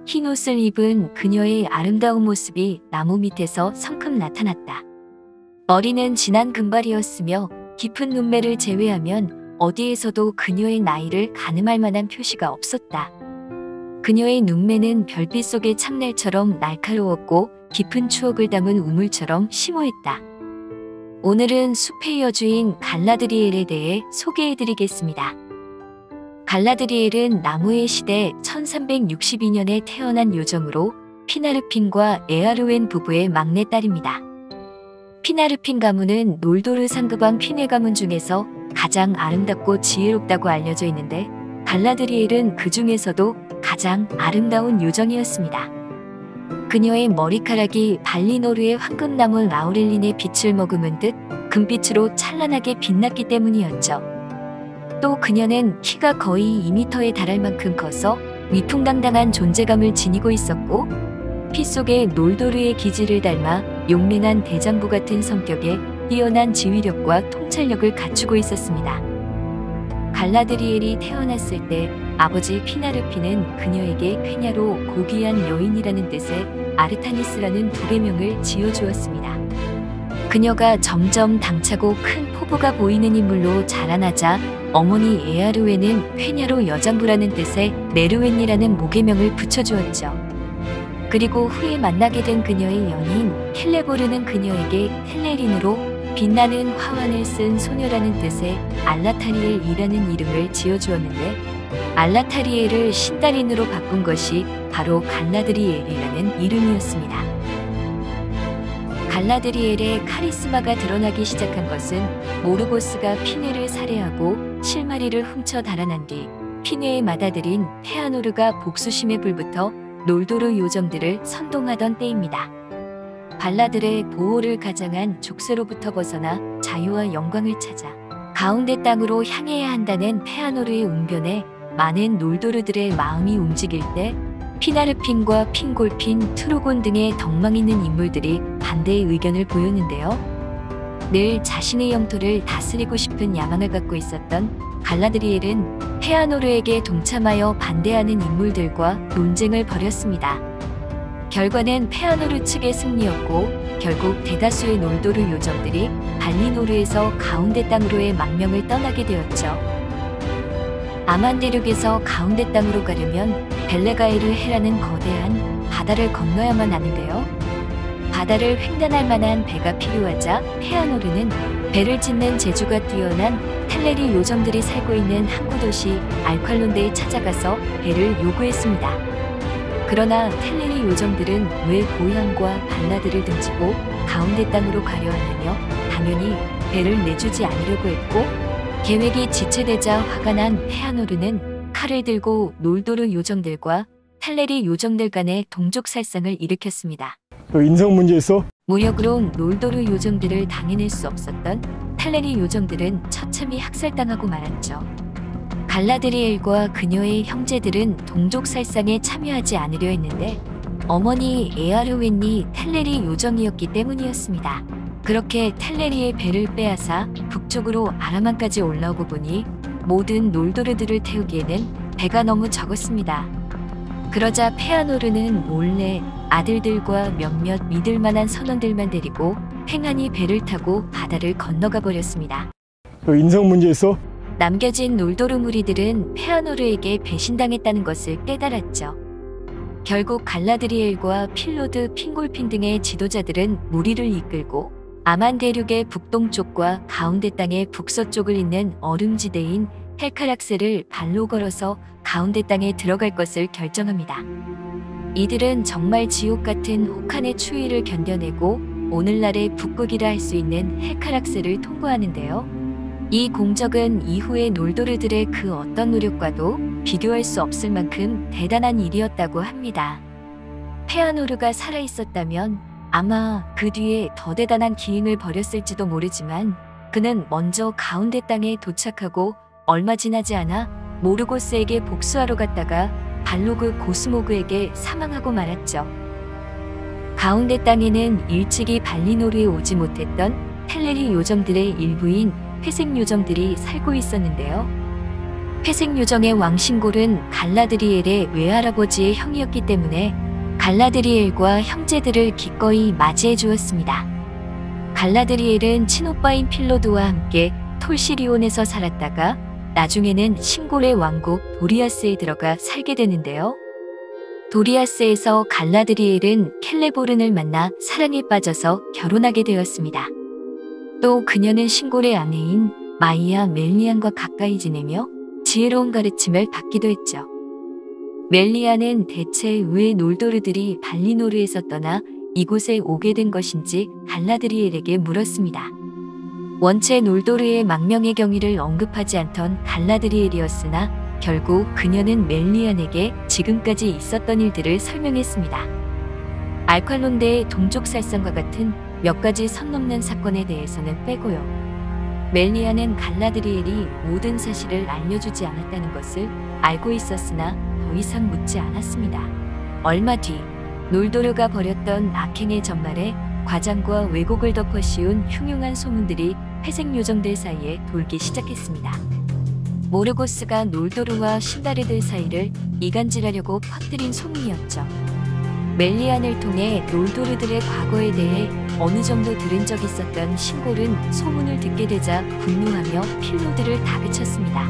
흰 옷을 입은 그녀의 아름다운 모습이 나무 밑에서 성큼 나타났다. 머리는 진한 금발이었으며 깊은 눈매를 제외하면 어디에서도 그녀의 나이를 가늠할 만한 표시가 없었다. 그녀의 눈매는 별빛 속의 창날처럼 날카로웠고 깊은 추억을 담은 우물처럼 심오했다. 오늘은 숲의 여주인 갈라드리엘에 대해 소개해드리겠습니다. 갈라드리엘은 나무의 시대 1362년에 태어난 요정으로 피나르핀과 에아르웬 부부의 막내딸입니다. 피나르핀 가문은 놀도르 상급왕 피네 가문 중에서 가장 아름답고 지혜롭다고 알려져 있는데 갈라드리엘은 그 중에서도 가장 아름다운 요정이었습니다. 그녀의 머리카락이 발리노르의 황금나무 라우렐린의 빛을 머금은 듯 금빛으로 찬란하게 빛났기 때문이었죠. 또 그녀는 키가 거의 2m에 달할 만큼 커서 위풍당당한 존재감을 지니고 있었고 피 속의 놀도르의 기질을 닮아 용맹한 대장부 같은 성격에 뛰어난 지휘력과 통찰력을 갖추고 있었습니다. 갈라드리엘이 태어났을 때 아버지 피나르핀은 그녀에게 쾌냐로 고귀한 여인이라는 뜻의 아르타니스라는 두 개명을 지어주었습니다. 그녀가 점점 당차고 큰 포부가 보이는 인물로 자라나자 어머니 에아르웬은 쾌냐로 여장부라는 뜻의 메르웬이라는 모계명을 붙여주었죠. 그리고 후에 만나게 된 그녀의 연인 켈레보르는 그녀에게 텔레린으로 빛나는 화환을 쓴 소녀라는 뜻의 알라타리엘이라는 이름을 지어주었는데 알라타리엘을 신다린으로 바꾼 것이 바로 갈라드리엘이라는 이름이었습니다. 갈라드리엘의 카리스마가 드러나기 시작한 것은 모르고스가 피네를 살해하고 실마리를 훔쳐 달아난 뒤 피네의 맏아들인 페아노르가 복수심에 불붙어 놀도르 요정들을 선동하던 때입니다. 발라들의 보호를 가장한 족쇄로부터 벗어나 자유와 영광을 찾아 가운데 땅으로 향해야 한다는 페아노르의 웅변에 많은 놀도르들의 마음이 움직일 때 피나르핀과 핑골핀, 트루곤 등의 덕망 있는 인물들이 반대의 의견을 보였는데요. 늘 자신의 영토를 다스리고 싶은 야망을 갖고 있었던 갈라드리엘은 페아노르에게 동참하여 반대하는 인물들과 논쟁을 벌였습니다. 결과는 페아노르 측의 승리였고 결국 대다수의 놀도르 요정들이 발리노르에서 가운데 땅으로의 망명을 떠나게 되었죠. 아만 대륙에서 가운데 땅으로 가려면 벨레가에르 해라는 거대한 바다를 건너야만 하는데요. 바다를 횡단할 만한 배가 필요하자 페아노르는 배를 짓는 재주가 뛰어난 텔레리 요정들이 살고 있는 항구 도시 알콸론데에 찾아가서 배를 요구했습니다. 그러나 텔레리 요정들은 왜 고향과 발라드를 등지고 가운데 땅으로 가려 하냐며 당연히 배를 내주지 않으려고 했고 계획이 지체되자 화가 난 페아노르는 칼을 들고 놀도르 요정들과 텔레리 요정들 간의 동족살상을 일으켰습니다. 인성 문제 있어? 무력으로 놀도르 요정들을 당해낼 수 없었던 텔레리 요정들은 처참히 학살당하고 말았죠. 갈라드리엘과 그녀의 형제들은 동족살상에 참여하지 않으려 했는데 어머니 에아르웬이 텔레리 요정이었기 때문이었습니다. 그렇게 텔레리의 배를 빼앗아 북쪽으로 아라만까지 올라오고 보니 모든 놀도르들을 태우기에는 배가 너무 적었습니다. 그러자 페아노르는 몰래 아들들과 몇몇 믿을 만한 선원들만 데리고 횡하니 배를 타고 바다를 건너가 버렸습니다. 인성 문제 있어? 남겨진 놀도르 무리들은 페아노르에게 배신당했다는 것을 깨달았죠. 결국 갈라드리엘과 필로드, 핑골핀 등의 지도자들은 무리를 이끌고 아만 대륙의 북동쪽과 가운데 땅의 북서쪽을 잇는 얼음지대인 헬카락스를 발로 걸어서 가운데 땅에 들어갈 것을 결정합니다. 이들은 정말 지옥 같은 혹한의 추위를 견뎌내고 오늘날의 북극이라 할 수 있는 헬카락스를 통과하는데요. 이 공적은 이후의 놀도르들의 그 어떤 노력과도 비교할 수 없을 만큼 대단한 일이었다고 합니다. 페아노르가 살아있었다면 아마 그 뒤에 더 대단한 기행을 벌였을지도 모르지만 그는 먼저 가운데 땅에 도착하고 얼마 지나지 않아 모르고스에게 복수하러 갔다가 발로그 고스모그에게 사망하고 말았죠. 가운데 땅에는 일찍이 발리노르에 오지 못했던 텔레리 요정들의 일부인 회색 요정들이 살고 있었는데요. 회색 요정의 왕 신골은 갈라드리엘의 외할아버지의 형이었기 때문에 갈라드리엘과 형제들을 기꺼이 맞이해 주었습니다. 갈라드리엘은 친오빠인 필로드와 함께 톨시리온에서 살았다가 나중에는 신골의 왕국 도리아스에 들어가 살게 되는데요. 도리아스에서 갈라드리엘은 켈레보른을 만나 사랑에 빠져서 결혼하게 되었습니다. 또 그녀는 신골의 아내인 마이아 멜리안과 가까이 지내며 지혜로운 가르침을 받기도 했죠. 멜리안은 대체 왜 놀도르들이 발리노르에서 떠나 이곳에 오게 된 것인지 갈라드리엘에게 물었습니다. 원체 놀도르의 망명의 경위를 언급하지 않던 갈라드리엘이었으나 결국 그녀는 멜리안에게 지금까지 있었던 일들을 설명했습니다. 알칼론데의 동족살상과 같은 몇 가지 선 넘는 사건에 대해서는 빼고요. 멜리안은 갈라드리엘이 모든 사실을 알려주지 않았다는 것을 알고 있었으나 더 이상 묻지 않았습니다. 얼마 뒤 놀도르가 벌였던 악행의 전말에 과장과 왜곡을 덮어 씌운 흉흉한 소문들이 회색 요정들 사이에 돌기 시작했습니다. 모르고스가 놀도르와 신다르들 사이를 이간질하려고 퍼뜨린 소문이었죠. 멜리안을 통해 놀도르들의 과거에 대해 어느 정도 들은 적 있었던 신골은 소문을 듣게 되자 분노하며 필로드를 다그쳤습니다.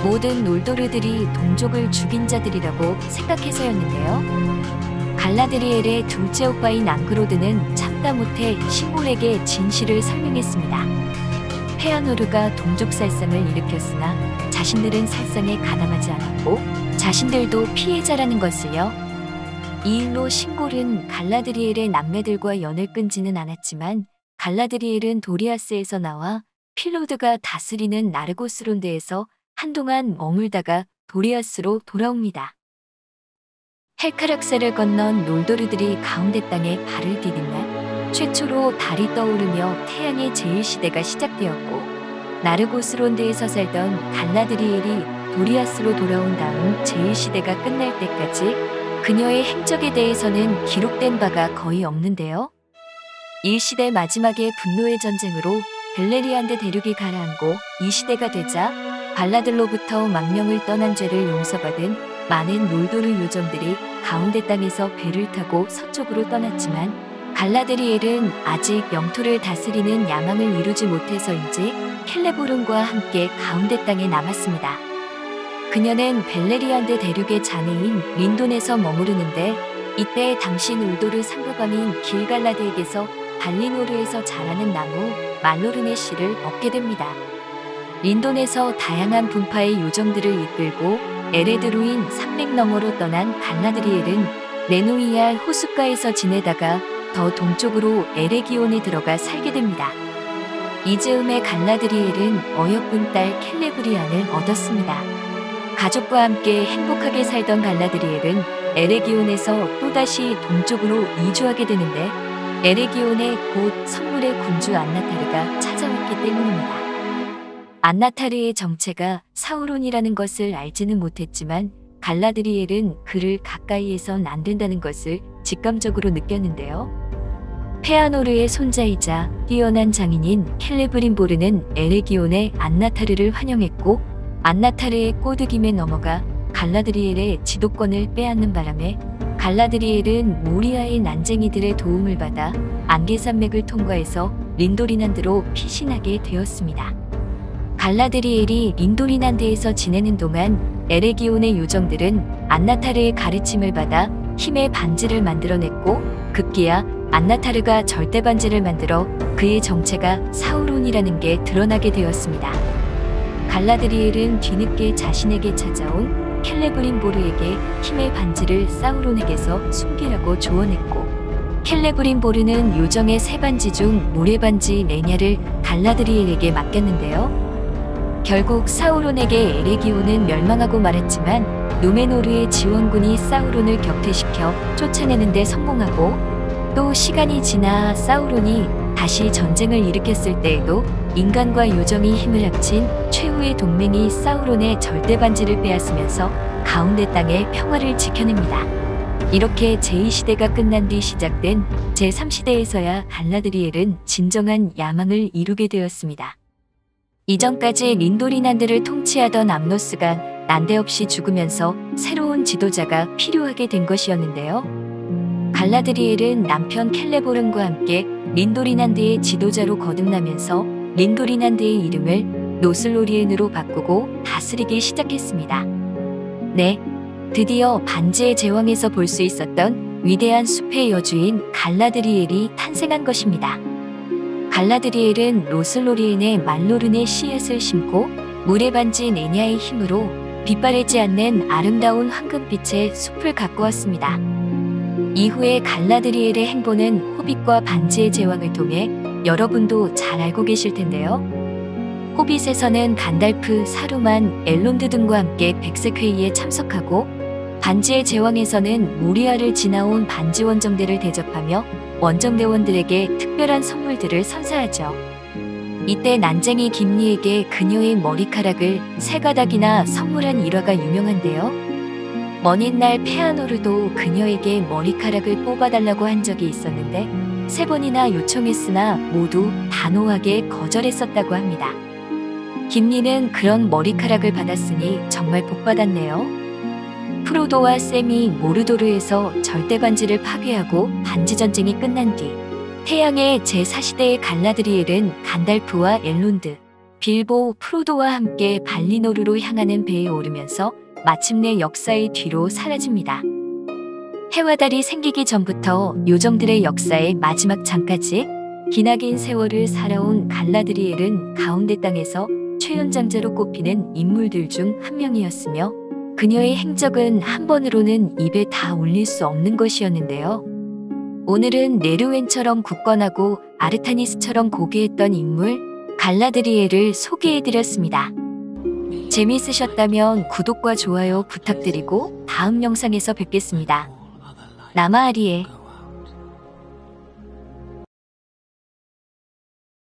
모든 놀도르들이 동족을 죽인 자들이라고 생각해서였는데요. 갈라드리엘의 둘째 오빠인 앙그로드는 참다 못해 신골에게 진실을 설명했습니다. 페아노르가 동족살상을 일으켰으나 자신들은 살상에 가담하지 않았고 자신들도 피해자라는 것을요. 이 일로 신골은 갈라드리엘의 남매들과 연을 끊지는 않았지만 갈라드리엘은 도리아스에서 나와 필로드가 다스리는 나르고스론드에서 한동안 머물다가 도리아스로 돌아옵니다. 헬카락세를 건넌 놀도르들이 가운데 땅에 발을 디딘 날 최초로 달이 떠오르며 태양의 제일시대가 시작되었고 나르고스론드에서 살던 갈라드리엘이 도리아스로 돌아온 다음 제일시대가 끝날 때까지 그녀의 행적에 대해서는 기록된 바가 거의 없는데요. 이 시대 마지막에 분노의 전쟁으로 벨레리안드 대륙이 가라앉고 이 시대가 되자 발라들로부터 망명을 떠난 죄를 용서받은 많은 놀도르 요정들이 가운데 땅에서 배를 타고 서쪽으로 떠났지만 갈라드리엘은 아직 영토를 다스리는 야망을 이루지 못해서인지 켈레보른과 함께 가운데 땅에 남았습니다. 그녀는 벨레리안드 대륙의 자네인 린돈에서 머무르는데 이때 당시 놀도르 상급왕인 길갈라드에게서 발리노르에서 자라는 나무 말로르네 씨를 얻게 됩니다. 린돈에서 다양한 분파의 요정들을 이끌고 에레드루인 산맥 너머로 떠난 갈라드리엘은 레노이알 호숫가에서 지내다가 더 동쪽으로 에레기온에 들어가 살게 됩니다. 이 즈음에 갈라드리엘은 어여쁜 딸 켈레브리안을 얻었습니다. 가족과 함께 행복하게 살던 갈라드리엘은 에레기온에서 또다시 동쪽으로 이주하게 되는데 에레기온에 곧 선물의 군주 안나타르가 찾아왔기 때문입니다. 안나타르의 정체가 사우론이라는 것을 알지는 못했지만 갈라드리엘은 그를 가까이에선 안 된다는 것을 직감적으로 느꼈는데요. 페아노르의 손자이자 뛰어난 장인인 켈레브린보르는 에레기온의 안나타르를 환영했고 안나타르의 꼬드김에 넘어가 갈라드리엘의 지도권을 빼앗는 바람에 갈라드리엘은 모리아의 난쟁이들의 도움을 받아 안개산맥을 통과해서 린도리난드로 피신하게 되었습니다. 갈라드리엘이 린도리난드에서 지내는 동안 에레기온의 요정들은 안나타르의 가르침을 받아 힘의 반지를 만들어냈고 급기야 안나타르가 절대 반지를 만들어 그의 정체가 사우론이라는 게 드러나게 되었습니다. 갈라드리엘은 뒤늦게 자신에게 찾아온 켈레브린보르에게 힘의 반지를 사우론에게서 숨기라고 조언했고 켈레브린보르는 요정의 세 반지 중 모래반지 네냐를 갈라드리엘에게 맡겼는데요. 결국 사우론에게 에레기온은 멸망하고 말았지만 누메노르의 지원군이 사우론을 격퇴시켜 쫓아내는 데 성공하고 또 시간이 지나 사우론이 다시 전쟁을 일으켰을 때에도 인간과 요정이 힘을 합친 최후의 동맹이 사우론의 절대 반지를 빼앗으면서 가운데 땅의 평화를 지켜냅니다. 이렇게 제2시대가 끝난 뒤 시작된 제3시대에서야 갈라드리엘은 진정한 야망을 이루게 되었습니다. 이전까지 린도리난드를 통치하던 암노스가 난데없이 죽으면서 새로운 지도자가 필요하게 된 것이었는데요. 갈라드리엘은 남편 켈레보른과 함께 린도리난드의 지도자로 거듭나면서 린도리난드의 이름을 노슬로리엔으로 바꾸고 다스리기 시작했습니다. 네, 드디어 반지의 제왕에서 볼 수 있었던 위대한 숲의 여주인 갈라드리엘이 탄생한 것입니다. 갈라드리엘은 노슬로리엔의 말로른의 씨앗을 심고 물의 반지 네냐의 힘으로 빛바래지 않는 아름다운 황금빛의 숲을 가꾸었습니다. 이후에 갈라드리엘의 행보는 호빗과 반지의 제왕을 통해 여러분도 잘 알고 계실 텐데요. 호빗에서는 간달프, 사루만, 엘론드 등과 함께 백색회의에 참석하고 반지의 제왕에서는 모리아를 지나온 반지 원정대를 대접하며 원정대원들에게 특별한 선물들을 선사하죠. 이때 난쟁이 김리에게 그녀의 머리카락을 세 가닥이나 선물한 일화가 유명한데요. 먼 옛날 페아노르도 그녀에게 머리카락을 뽑아달라고 한 적이 있었는데 3번이나 요청했으나 모두 단호하게 거절했었다고 합니다. 김리는 그런 머리카락을 받았으니 정말 복받았네요. 프로도와 샘이 모르도르에서 절대 반지를 파괴하고 반지 전쟁이 끝난 뒤 태양의 제4시대의 갈라드리엘은 간달프와 엘론드, 빌보, 프로도와 함께 발리노르로 향하는 배에 오르면서 마침내 역사의 뒤로 사라집니다. 해와 달이 생기기 전부터 요정들의 역사의 마지막 장까지 기나긴 세월을 살아온 갈라드리엘은 가운데 땅에서 최연장자로 꼽히는 인물들 중 한 명이었으며 그녀의 행적은 한 번으로는 입에 다 올릴 수 없는 것이었는데요. 오늘은 네르웬처럼 굳건하고 아르타니스처럼 고귀했던 인물 갈라드리엘을 소개해드렸습니다. 재미있으셨다면 구독과 좋아요 부탁드리고 다음 영상에서 뵙겠습니다. 나마아리에